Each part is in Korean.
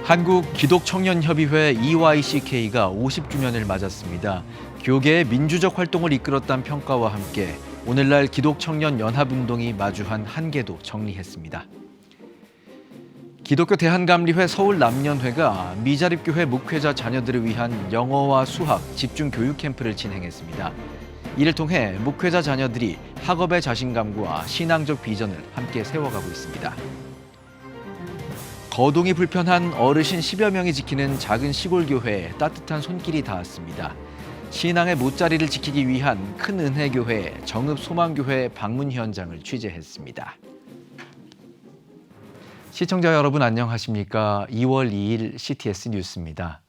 한국기독청년협의회 EYCK가 50주년을 맞았습니다. 교계의 민주적 활동을 이끌었다는 평가와 함께 오늘날 기독청년연합운동이 마주한 한계도 정리했습니다. 기독교 대한감리회 서울남년회가 미자립교회 목회자 자녀들을 위한 영어와 수학 집중 교육 캠프를 진행했습니다. 이를 통해 목회자 자녀들이 학업의 자신감과 신앙적 비전을 함께 세워가고 있습니다. 거동이 불편한 어르신 10여 명이 지키는 작은 시골 교회에 따뜻한 손길이 닿았습니다. 신앙의 못자리를 지키기 위한 큰 은혜교회 정읍소망교회 방문 현장을 취재했습니다. 시청자 여러분 안녕하십니까? 2월 2일 CTS 뉴스입니다.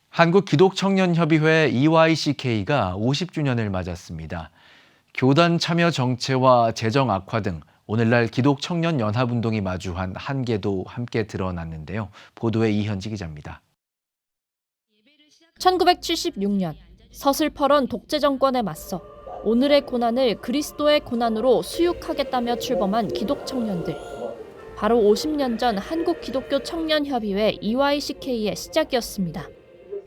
한국기독청년협의회 EYCK가 50주년을 맞았습니다. 교단 참여 정체와 재정 악화 등 오늘날 기독청년연합운동이 마주한 한계도 함께 드러났는데요. 보도에 이현지 기자입니다. 1976년 서슬퍼런 독재 정권에 맞서 오늘의 고난을 그리스도의 고난으로 수육하겠다며 출범한 기독청년들. 바로 50년 전 한국기독교청년협의회 EYCK의 시작이었습니다.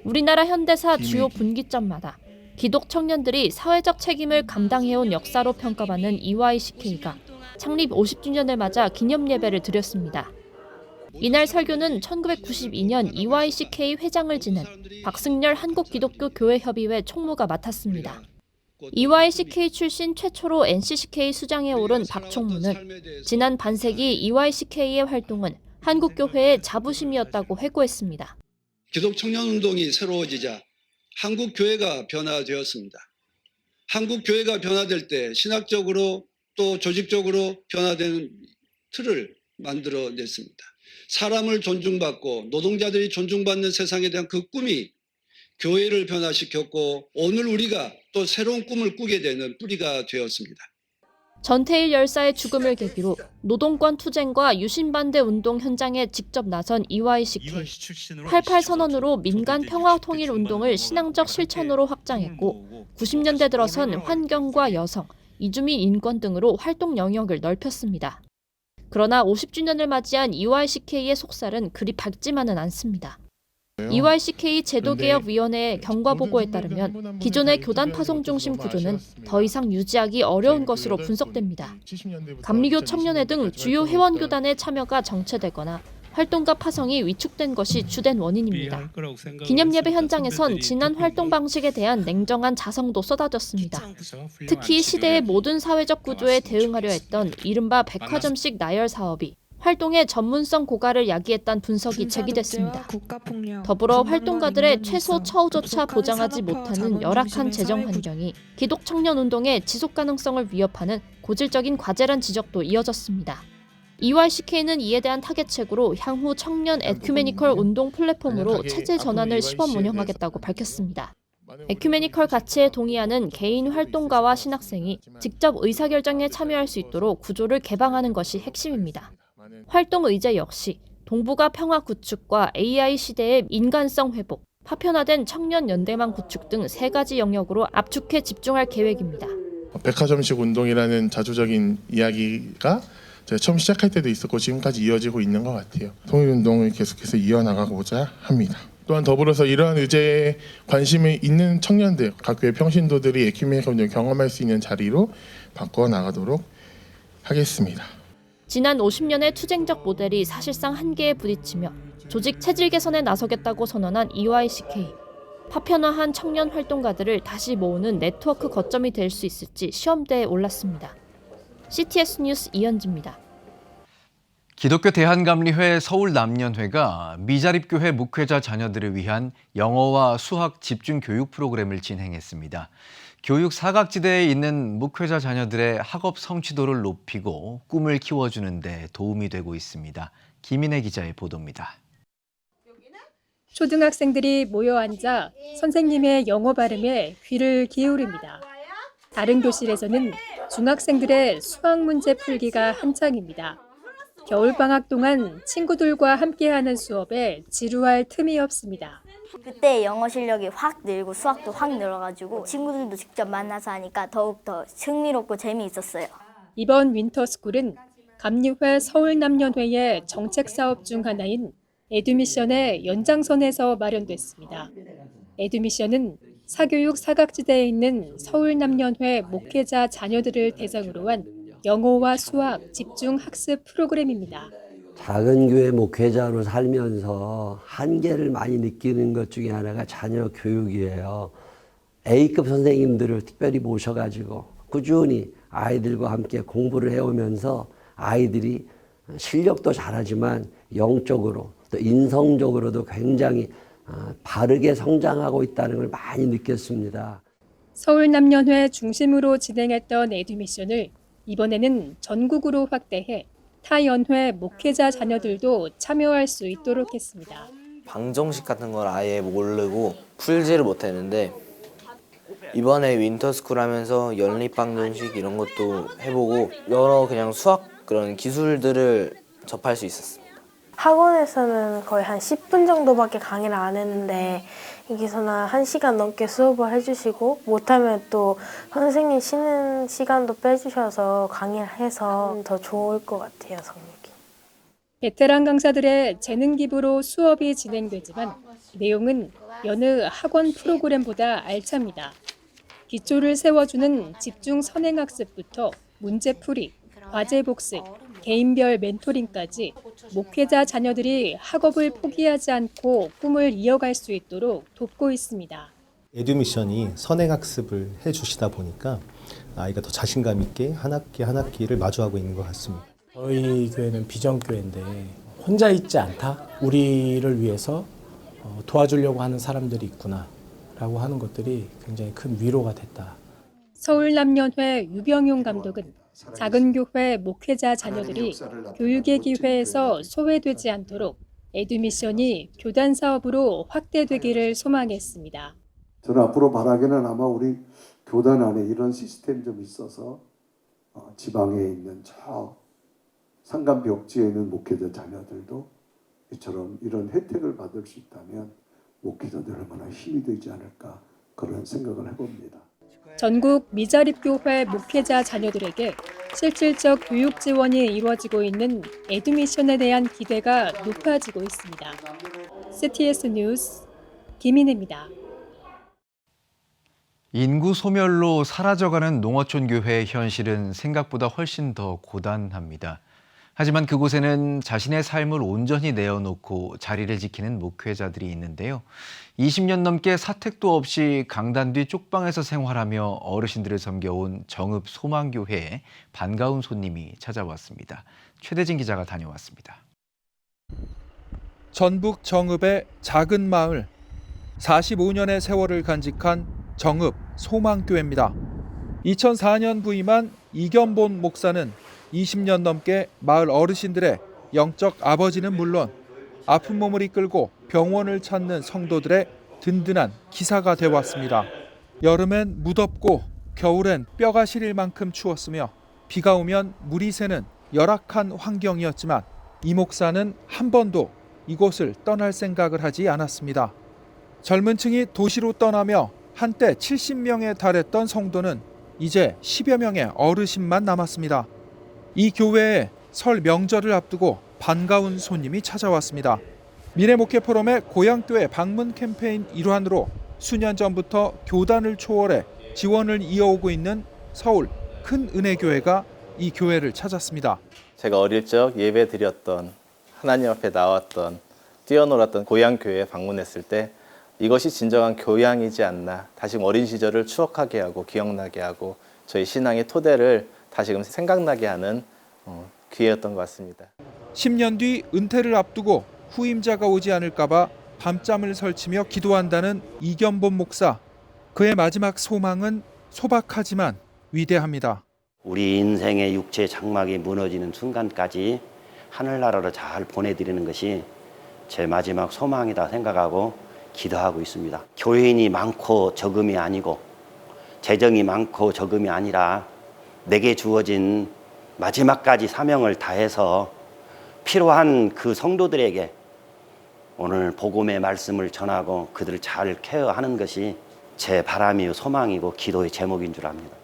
우리나라 현대사 주요 분기점마다 기독청년들이 사회적 책임을 감당해온 역사로 평가받는 EYCK가 창립 50주년을 맞아 기념 예배를 드렸습니다. 이날 설교는 1992년 EYCK 회장을 지낸 박승열 한국기독교교회협의회 총무가 맡았습니다. EYCK 출신 최초로 NCCK 수장에 오른 박 총무는 지난 반세기 EYCK의 활동은 한국교회의 자부심이었다고 회고했습니다. 기독청년운동이 새로워지자 한국교회가 변화되었습니다. 한국교회가 변화될 때 신학적으로 또 조직적으로 변화되는 틀을 만들어냈습니다. 사람을 존중받고 노동자들이 존중받는 세상에 대한 그 꿈이 교회를 변화시켰고 오늘 우리가 또 새로운 꿈을 꾸게 되는 뿌리가 되었습니다. 전태일 열사의 죽음을 계기로 노동권 투쟁과 유신반대 운동 현장에 직접 나선 EYCK. 88 선언으로 민간 평화 통일 운동을 신앙적 실천으로 확장했고 90년대 들어선 환경과 여성, 이주민 인권 등으로 활동 영역을 넓혔습니다. 그러나 50주년을 맞이한 EYCK의 속살은 그리 밝지만은 않습니다. EYCK 제도개혁위원회의 경과보고에 따르면 기존의 교단 파송 중심 구조는 더 이상 유지하기 어려운 것으로 분석됩니다. 감리교 청년회 등 주요 회원교단의 참여가 정체되거나 활동가 파송이 위축된 것이 주된 원인입니다. 기념예배 현장에선 지난 활동 방식에 대한 냉정한 자성도 쏟아졌습니다. 특히 시대의 모든 사회적 구조에 대응하려 했던 이른바 백화점식 나열 사업이 활동의 전문성 고갈을 야기했다는 분석이 제기됐습니다. 더불어 활동가들의 최소 처우조차 보장하지 못하는 열악한 재정 환경이 기독청년운동의 지속 가능성을 위협하는 고질적인 과제란 지적도 이어졌습니다. EYCK는 이에 대한 타겟책으로 향후 청년 에큐메니컬 운동 플랫폼으로 체제 전환을 시범 운영하겠다고 밝혔습니다. 에큐메니컬 가치에 동의하는 개인 활동가와 신학생이 직접 의사결정에 참여할 수 있도록 구조를 개방하는 것이 핵심입니다. 활동 의제 역시 동북아 평화 구축과 AI 시대의 인간성 회복, 파편화된 청년 연대망 구축 등 3가지 영역으로 압축해 집중할 계획입니다. 백화점식 운동이라는 자조적인 이야기가 제가 처음 시작할 때도 있었고 지금까지 이어지고 있는 것 같아요. 통일운동을 계속해서 이어나가고자 합니다. 또한 더불어서 이러한 의제에 관심이 있는 청년들, 각 교회 평신도들이 에큐메니컬 운동을 경험할 수 있는 자리로 바꿔나가도록 하겠습니다. 지난 50년의 투쟁적 모델이 사실상 한계에 부딪히며 조직 체질 개선에 나서겠다고 선언한 EYCK. 파편화한 청년 활동가들을 다시 모으는 네트워크 거점이 될 수 있을지 시험대에 올랐습니다. CTS 뉴스 이현지입니다. 기독교 대한감리회 서울남년회가 미자립교회 목회자 자녀들을 위한 영어와 수학 집중 교육 프로그램을 진행했습니다. 교육 사각지대에 있는 목회자 자녀들의 학업 성취도를 높이고 꿈을 키워주는 데 도움이 되고 있습니다. 김인혜 기자의 보도입니다. 초등학생들이 모여 앉아 선생님의 영어 발음에 귀를 기울입니다. 다른 교실에서는 중학생들의 수학 문제 풀기가 한창입니다. 겨울방학 동안 친구들과 함께하는 수업에 지루할 틈이 없습니다. 그때 영어 실력이 확 늘고 수학도 확 늘어가지고 친구들도 직접 만나서 하니까 더욱더 흥미롭고 재미있었어요. 이번 윈터스쿨은 감리회 서울남년회의 정책사업 중 하나인 에듀미션의 연장선에서 마련됐습니다. 에듀미션은 사교육 사각지대에 있는 서울남년회 목회자 자녀들을 대상으로 한 영어와 수학 집중 학습 프로그램입니다. 작은 교회 목회자로 살면서 한계를 많이 느끼는 것 중에 하나가 자녀 교육이에요. A급 선생님들을 특별히 모셔가지고 꾸준히 아이들과 함께 공부를 해오면서 아이들이 실력도 잘하지만 영적으로 또 인성적으로도 굉장히 바르게 성장하고 있다는 걸 많이 느꼈습니다. 서울남년회 중심으로 진행했던 에듀미션을 이번에는 전국으로 확대해 타 연회 목회자 자녀들도 참여할 수 있도록 했습니다. 방정식 같은 걸 아예 모르고 풀지를 못했는데 이번에 윈터스쿨 하면서 연립방정식 이런 것도 해보고 여러 그냥 수학 그런 기술들을 접할 수 있었습니다. 학원에서는 거의 한 10분 정도밖에 강의를 안 했는데 여기서는 1시간 넘게 수업을 해주시고 못하면 또 선생님 쉬는 시간도 빼주셔서 강의를 해서 더 좋을 것 같아요, 성적이. 베테랑 강사들의 재능 기부로 수업이 진행되지만 내용은 여느 학원 프로그램보다 알찹니다. 기초를 세워주는 집중 선행학습부터 문제풀이, 과제 복습, 개인별 멘토링까지 목회자 자녀들이 학업을 포기하지 않고 꿈을 이어갈 수 있도록 돕고 있습니다. 에듀미션이 선행학습을 해주시다 보니까 아이가 더 자신감 있게 한 학기 한 학기를 마주하고 있는 것 같습니다. 저희 교회는 비전교회인데 혼자 있지 않다. 우리를 위해서 도와주려고 하는 사람들이 있구나 라고 하는 것들이 굉장히 큰 위로가 됐다. 서울남년회 유병용 감독은 작은 교회 목회자 자녀들이 교육의 기회에서 소외되지 않도록 에듀미션이 교단 사업으로 확대되기를 소망했습니다. 저는 앞으로 바라기는 아마 우리 교단 안에 이런 시스템이 좀 있어서 지방에 있는 저 산간 벽지에 있는 목회자 자녀들도 이처럼 이런 혜택을 받을 수 있다면 목회자들 얼마나 힘이 되지 않을까 그런 생각을 해봅니다. 전국 미자립교회 목회자 자녀들에게 실질적 교육 지원이 이루어지고 있는 에듀미션에 대한 기대가 높아지고 있습니다. CTS 뉴스 김인혜입니다. 인구 소멸로 사라져가는 농어촌 교회의 현실은 생각보다 훨씬 더 고단합니다. 하지만 그곳에는 자신의 삶을 온전히 내어놓고 자리를 지키는 목회자들이 있는데요. 20년 넘게 사택도 없이 강단 뒤 쪽방에서 생활하며 어르신들을 섬겨온 정읍 소망교회에 반가운 손님이 찾아왔습니다. 최대진 기자가 다녀왔습니다. 전북 정읍의 작은 마을, 45년의 세월을 간직한 정읍 소망교회입니다. 2004년 부임한 이견본 목사는 20년 넘게 마을 어르신들의 영적 아버지는 물론 아픈 몸을 이끌고 병원을 찾는 성도들의 든든한 기사가 되어왔습니다. 여름엔 무덥고 겨울엔 뼈가 시릴 만큼 추웠으며 비가 오면 물이 새는 열악한 환경이었지만 이 목사는 한 번도 이곳을 떠날 생각을 하지 않았습니다. 젊은 층이 도시로 떠나며 한때 70명에 달했던 성도는 이제 10여 명의 어르신만 남았습니다. 이 교회에 설 명절을 앞두고 반가운 손님이 찾아왔습니다. 미래목회 포럼의 고향교회 방문 캠페인 일환으로 수년 전부터 교단을 초월해 지원을 이어오고 있는 서울 큰은혜교회가 이 교회를 찾았습니다. 제가 어릴 적 예배 드렸던 하나님 앞에 나왔던 뛰어놀았던 고향교회에 방문했을 때 이것이 진정한 교양이지 않나, 다시금 어린 시절을 추억하게 하고 기억나게 하고 저희 신앙의 토대를 다시금 생각나게 하는 기회였던 것 같습니다. 10년 뒤 은퇴를 앞두고 후임자가 오지 않을까 봐 밤잠을 설치며 기도한다는 이견본 목사. 그의 마지막 소망은 소박하지만 위대합니다. 우리 인생의 육체 장막이 무너지는 순간까지 하늘나라로 잘 보내드리는 것이 제 마지막 소망이다 생각하고 기도하고 있습니다. 교인이 많고 적음이 아니고 재정이 많고 적음이 아니라 내게 주어진 마지막까지 사명을 다해서 필요한 그 성도들에게 오늘 복음의 말씀을 전하고 그들을 잘 케어하는 것이 제 바람이요 소망이고 기도의 제목인 줄 압니다.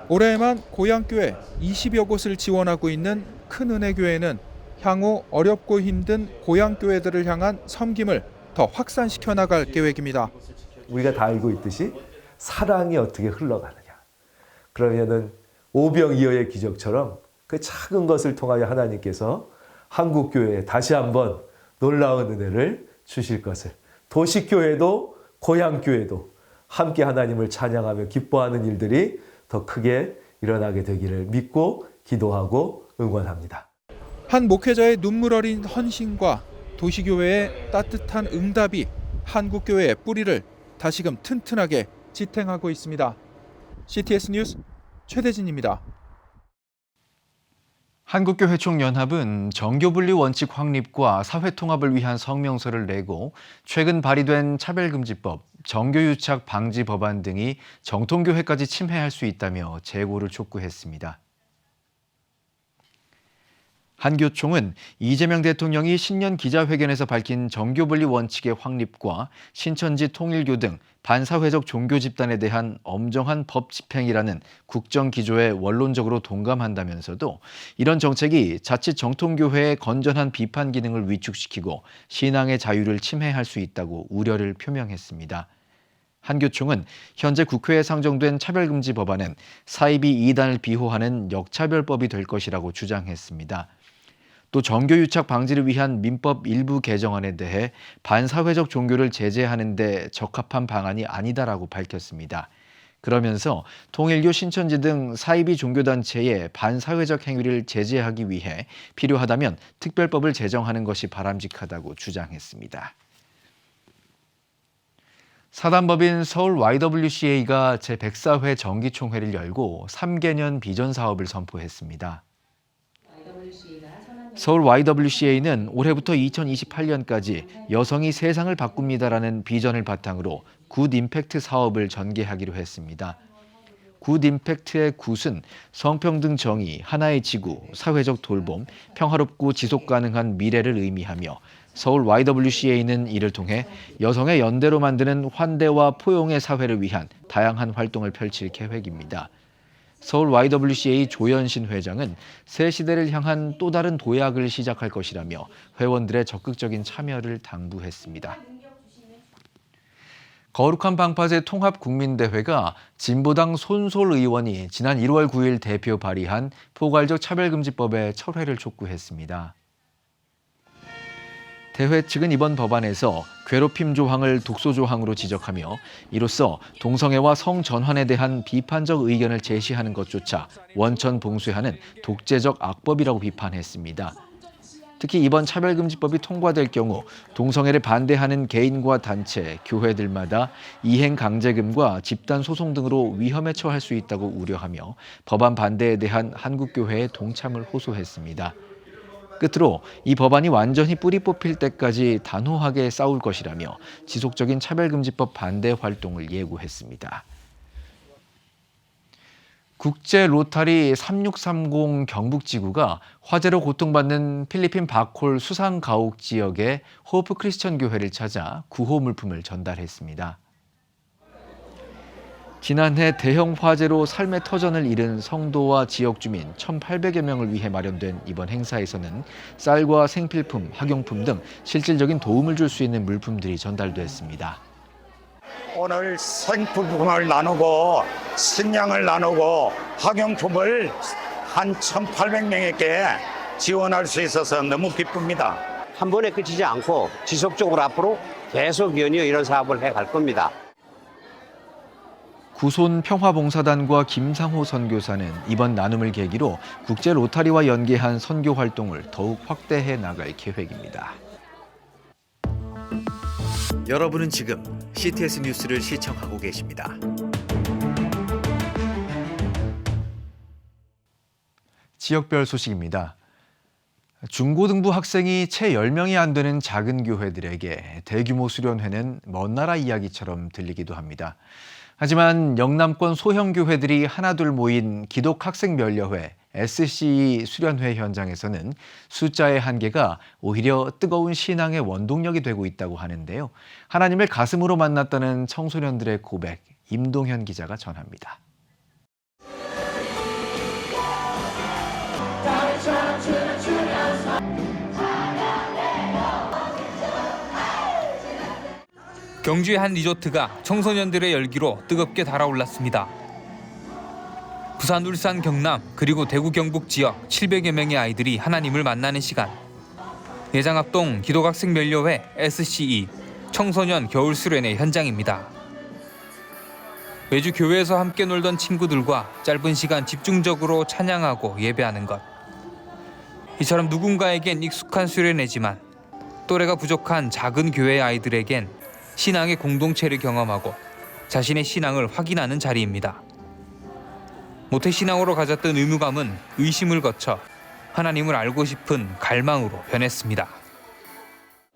올해에만 고향교회 20여 곳을 지원하고 있는 큰은혜교회는 향후 어렵고 힘든 고향교회들을 향한 섬김을 더 확산시켜 나갈 계획입니다. 우리가 다 알고 있듯이 사랑이 어떻게 흘러가느냐. 그러면은 오병이어의 기적처럼 그 작은 것을 통하여 하나님께서 한국교회에 다시 한번 놀라운 은혜를 주실 것을, 도시교회도 고향교회도 함께 하나님을 찬양하며 기뻐하는 일들이 더 크게 일어나게 되기를 믿고 기도하고 응원합니다. 한 목회자의 눈물 어린 헌신과 도시교회의 따뜻한 응답이 한국교회의 뿌리를 다시금 튼튼하게 지탱하고 있습니다. CTS 뉴스 최대진입니다. 한국교회 총연합은 정교분리 원칙 확립과 사회통합을 위한 성명서를 내고 최근 발의된 차별금지법, 정교유착 방지 법안 등이 정통교회까지 침해할 수 있다며 재고를 촉구했습니다. 한교총은 이재명 대통령이 신년 기자회견에서 밝힌 정교분리 원칙의 확립과 신천지 통일교 등 반사회적 종교 집단에 대한 엄정한 법 집행이라는 국정 기조에 원론적으로 동감한다면서도 이런 정책이 자칫 정통교회의 건전한 비판 기능을 위축시키고 신앙의 자유를 침해할 수 있다고 우려를 표명했습니다. 한교총은 현재 국회에 상정된 차별금지 법안은 사이비 이단을 비호하는 역차별법이 될 것이라고 주장했습니다. 또 정교유착 방지를 위한 민법 일부 개정안에 대해 반사회적 종교를 제재하는 데 적합한 방안이 아니다라고 밝혔습니다. 그러면서 통일교, 신천지 등 사이비 종교단체의 반사회적 행위를 제재하기 위해 필요하다면 특별법을 제정하는 것이 바람직하다고 주장했습니다. 사단법인 서울 YWCA가 제104회 정기총회를 열고 3개년 비전 사업을 선포했습니다. 서울 YWCA는 올해부터 2028년까지 여성이 세상을 바꿉니다라는 비전을 바탕으로 굿 임팩트 사업을 전개하기로 했습니다. 굿 임팩트의 굿은 성평등 정의, 하나의 지구, 사회적 돌봄, 평화롭고 지속 가능한 미래를 의미하며 서울 YWCA는 이를 통해 여성의 연대로 만드는 환대와 포용의 사회를 위한 다양한 활동을 펼칠 계획입니다. 서울 YWCA 조현신 회장은 새 시대를 향한 또 다른 도약을 시작할 것이라며 회원들의 적극적인 참여를 당부했습니다. 거룩한 방파제 통합국민대회가 진보당 손솔 의원이 지난 1월 9일 대표 발의한 포괄적 차별금지법의 철회를 촉구했습니다. 대회 측은 이번 법안에서 괴롭힘 조항을 독소 조항으로 지적하며 이로써 동성애와 성전환에 대한 비판적 의견을 제시하는 것조차 원천 봉쇄하는 독재적 악법이라고 비판했습니다. 특히 이번 차별금지법이 통과될 경우 동성애를 반대하는 개인과 단체, 교회들마다 이행 강제금과 집단 소송 등으로 위험에 처할 수 있다고 우려하며 법안 반대에 대한 한국교회의 동참을 호소했습니다. 끝으로 이 법안이 완전히 뿌리 뽑힐 때까지 단호하게 싸울 것이라며 지속적인 차별금지법 반대 활동을 예고했습니다. 국제 로타리 3630 경북지구가 화재로 고통받는 필리핀 바콜 수상가옥 지역의 호프 크리스천 교회를 찾아 구호 물품을 전달했습니다. 지난해 대형 화재로 삶의 터전을 잃은 성도와 지역 주민 1,800여 명을 위해 마련된 이번 행사에서는 쌀과 생필품, 학용품 등 실질적인 도움을 줄 수 있는 물품들이 전달됐습니다. 오늘 생필품을 나누고 식량을 나누고 학용품을 한 1,800명에게 지원할 수 있어서 너무 기쁩니다. 한 번에 그치지 않고 지속적으로 앞으로 계속 연이어 이런 사업을 해갈 겁니다. 구손 평화봉사단과 김상호 선교사는 이번 나눔을 계기로 국제 로타리와 연계한 선교 활동을 더욱 확대해 나갈 계획입니다. 여러분은 지금 CTS 뉴스를 시청하고 계십니다. 지역별 소식입니다. 중고등부 학생이 채 10명이 안 되는 작은 교회들에게 대규모 수련회는 먼 나라 이야기처럼 들리기도 합니다. 하지만 영남권 소형 교회들이 하나둘 모인 기독학생면려회 SCE 수련회 현장에서는 숫자의 한계가 오히려 뜨거운 신앙의 원동력이 되고 있다고 하는데요. 하나님을 가슴으로 만났다는 청소년들의 고백, 임동현 기자가 전합니다. 경주의 한 리조트가 청소년들의 열기로 뜨겁게 달아올랐습니다. 부산, 울산, 경남 그리고 대구, 경북 지역 700여 명의 아이들이 하나님을 만나는 시간. 예장합동 기독학생 면료회 SCE 청소년 겨울 수련회 현장입니다. 매주 교회에서 함께 놀던 친구들과 짧은 시간 집중적으로 찬양하고 예배하는 것. 이처럼 누군가에겐 익숙한 수련회지만 또래가 부족한 작은 교회 아이들에겐 신앙의 공동체를 경험하고 자신의 신앙을 확인하는 자리입니다. 모태신앙으로 가졌던 의무감은 의심을 거쳐 하나님을 알고 싶은 갈망으로 변했습니다.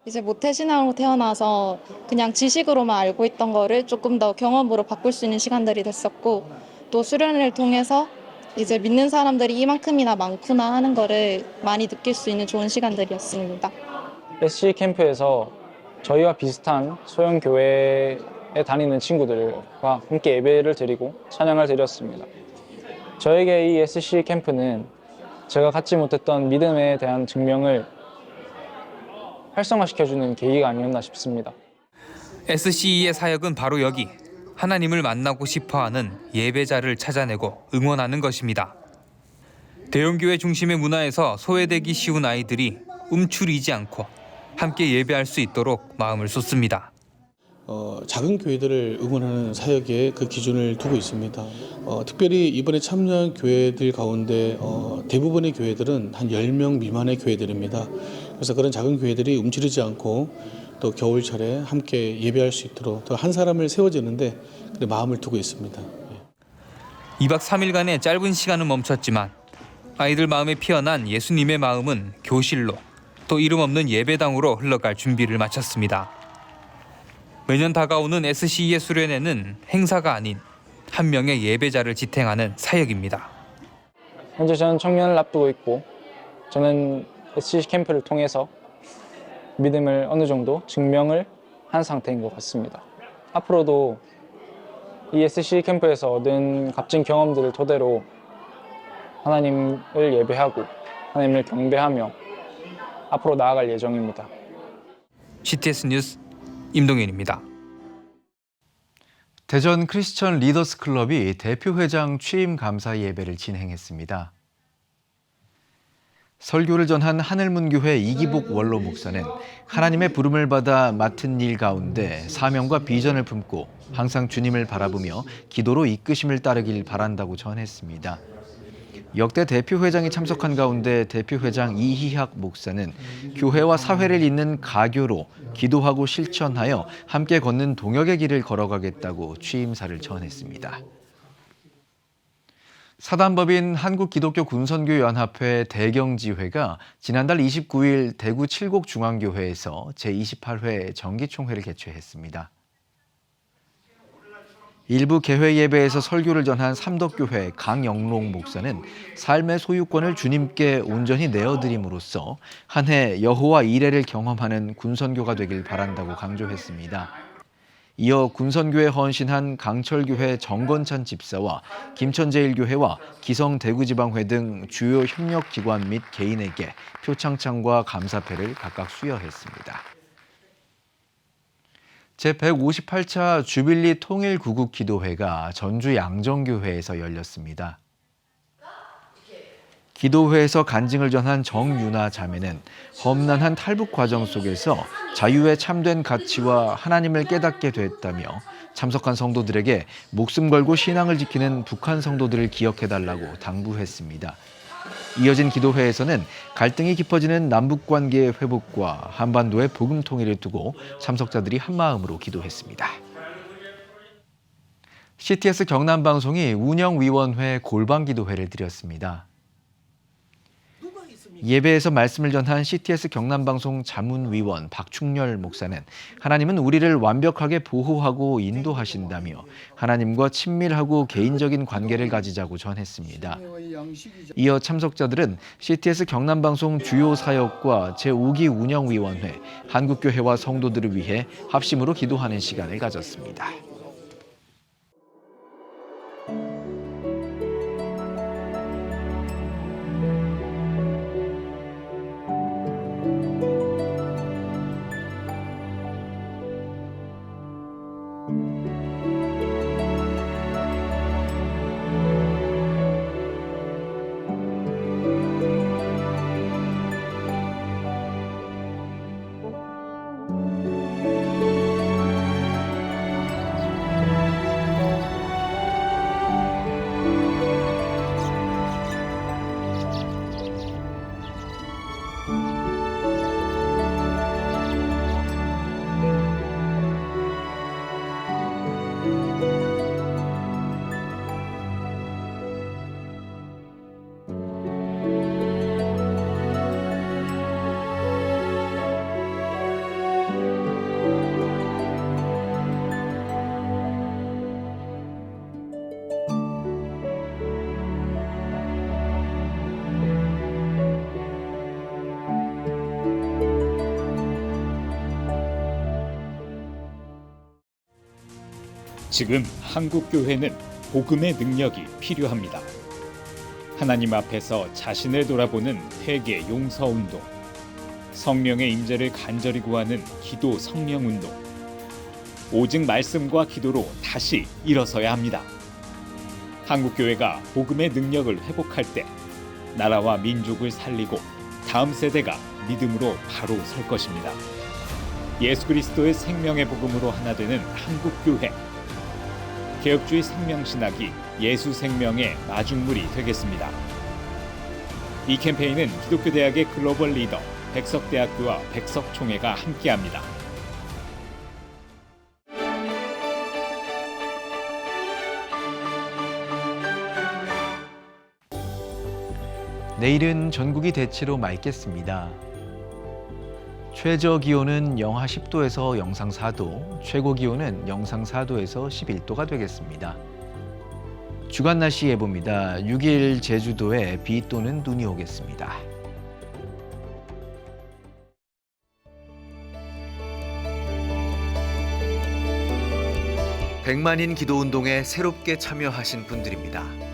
이제 모태신앙으로 태어나서 그냥 지식으로만 알고 있던 거를 조금 더 경험으로 바꿀 수 있는 시간들이 됐었고, 또 수련회를 통해서 이제 믿는 사람들이 이만큼이나 많구나 하는 거를 많이 느낄 수 있는 좋은 시간들이었습니다. SC 캠프에서 저희와 비슷한 소형 교회에 다니는 친구들과 함께 예배를 드리고 찬양을 드렸습니다. 저에게 이 SC 캠프는 제가 갖지 못했던 믿음에 대한 증명을 활성화시켜주는 계기가 아니었나 싶습니다. SCE의 사역은 바로 여기, 하나님을 만나고 싶어하는 예배자를 찾아내고 응원하는 것입니다. 대형교회 중심의 문화에서 소외되기 쉬운 아이들이 움츠리지 않고 함께 예배할 수 있도록 마음을 쏟습니다. 작은 교회들을 응원하는 사역에 그 기준을 두고 있습니다. 특별히 이번에 참여한 교회들 가운데 대부분의 교회들은 한 10명 미만의 교회들입니다. 그래서 그런 작은 교회들이 움츠리지 않고 또 겨울철에 함께 예배할 수 있도록 또 한 사람을 세워지는데 마음을 두고 있습니다. 2박 3일간의 짧은 시간은 멈췄지만 아이들 마음에 피어난 예수님의 마음은 교실로 또 이름 없는 예배당으로 흘러갈 준비를 마쳤습니다. 매년 다가오는 SCE의 수련회는 행사가 아닌 한 명의 예배자를 지탱하는 사역입니다. 현재 저는 청년을 앞두고 있고, 저는 SC 캠프를 통해서 믿음을 어느 정도 증명을 한 상태인 것 같습니다. 앞으로도 이 SC 캠프에서 얻은 값진 경험들을 토대로 하나님을 예배하고 하나님을 경배하며 앞으로 나아갈 예정입니다. CTS 뉴스 임동현입니다. 대전 크리스천 리더스 클럽이 대표회장 취임 감사 예배를 진행했습니다. 설교를 전한 하늘문교회 이기복 원로 목사는 하나님의 부름을 받아 맡은 일 가운데 사명과 비전을 품고 항상 주님을 바라보며 기도로 이끄심을 따르길 바란다고 전했습니다. 역대 대표회장이 참석한 가운데 대표회장 이희학 목사는 교회와 사회를 잇는 가교로 기도하고 실천하여 함께 걷는 동역의 길을 걸어가겠다고 취임사를 전했습니다. 사단법인 한국기독교군선교연합회 대경지회가 지난달 29일 대구 칠곡중앙교회에서 제28회 정기총회를 개최했습니다. 일부 개회 예배에서 설교를 전한 삼덕교회 강영롱 목사는 삶의 소유권을 주님께 온전히 내어드림으로써 한 해 여호와 이레를 경험하는 군선교가 되길 바란다고 강조했습니다. 이어 군선교에 헌신한 강철교회 정건찬 집사와 김천제일교회와 기성대구지방회 등 주요 협력기관 및 개인에게 표창장과 감사패를 각각 수여했습니다. 제158차 주빌리 통일구국기도회가 전주 양정교회에서 열렸습니다. 기도회에서 간증을 전한 정유나 자매는 험난한 탈북 과정 속에서 자유에 참된 가치와 하나님을 깨닫게 됐다며 참석한 성도들에게 목숨 걸고 신앙을 지키는 북한 성도들을 기억해달라고 당부했습니다. 이어진 기도회에서는 갈등이 깊어지는 남북관계의 회복과 한반도의 복음 통일을 두고 참석자들이 한마음으로 기도했습니다. CTS 경남방송이 운영위원회 골방기도회를 드렸습니다. 예배에서 말씀을 전한 CTS 경남방송 자문위원 박충렬 목사는 하나님은 우리를 완벽하게 보호하고 인도하신다며 하나님과 친밀하고 개인적인 관계를 가지자고 전했습니다. 이어 참석자들은 CTS 경남방송 주요 사역과 제5기 운영위원회, 한국교회와 성도들을 위해 합심으로 기도하는 시간을 가졌습니다. 지금 한국교회는 복음의 능력이 필요합니다. 하나님 앞에서 자신을 돌아보는 회개 용서운동, 성령의 임재를 간절히 구하는 기도 성령운동, 오직 말씀과 기도로 다시 일어서야 합니다. 한국교회가 복음의 능력을 회복할 때 나라와 민족을 살리고 다음 세대가 믿음으로 바로 설 것입니다. 예수 그리스도의 생명의 복음으로 하나 되는 한국교회. 개혁주의 생명신학이 예수 생명의 마중물이 되겠습니다. 이 캠페인은 기독교대학의 글로벌 리더 백석대학교와 백석총회가 함께합니다. 내일은 전국이 대체로 맑겠습니다. 최저 기온은 영하 10도에서 영상 4도, 최고 기온은 영상 4도에서 11도가 되겠습니다. 주간 날씨 예보입니다. 6일 제주도에 비 또는 눈이 오겠습니다. 백만인 기도운동에 새롭게 참여하신 분들입니다.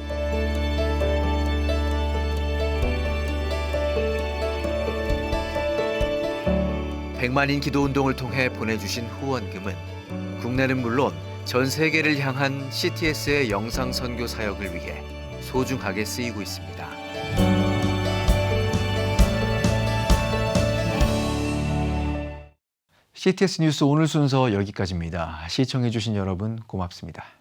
백만인 기도운동을 통해 보내주신 후원금은 국내는 물론 전 세계를 향한 CTS의 영상 선교 사역을 위해 소중하게 쓰이고 있습니다. CTS 뉴스 오늘 순서 여기까지입니다. 시청해주신 여러분 고맙습니다.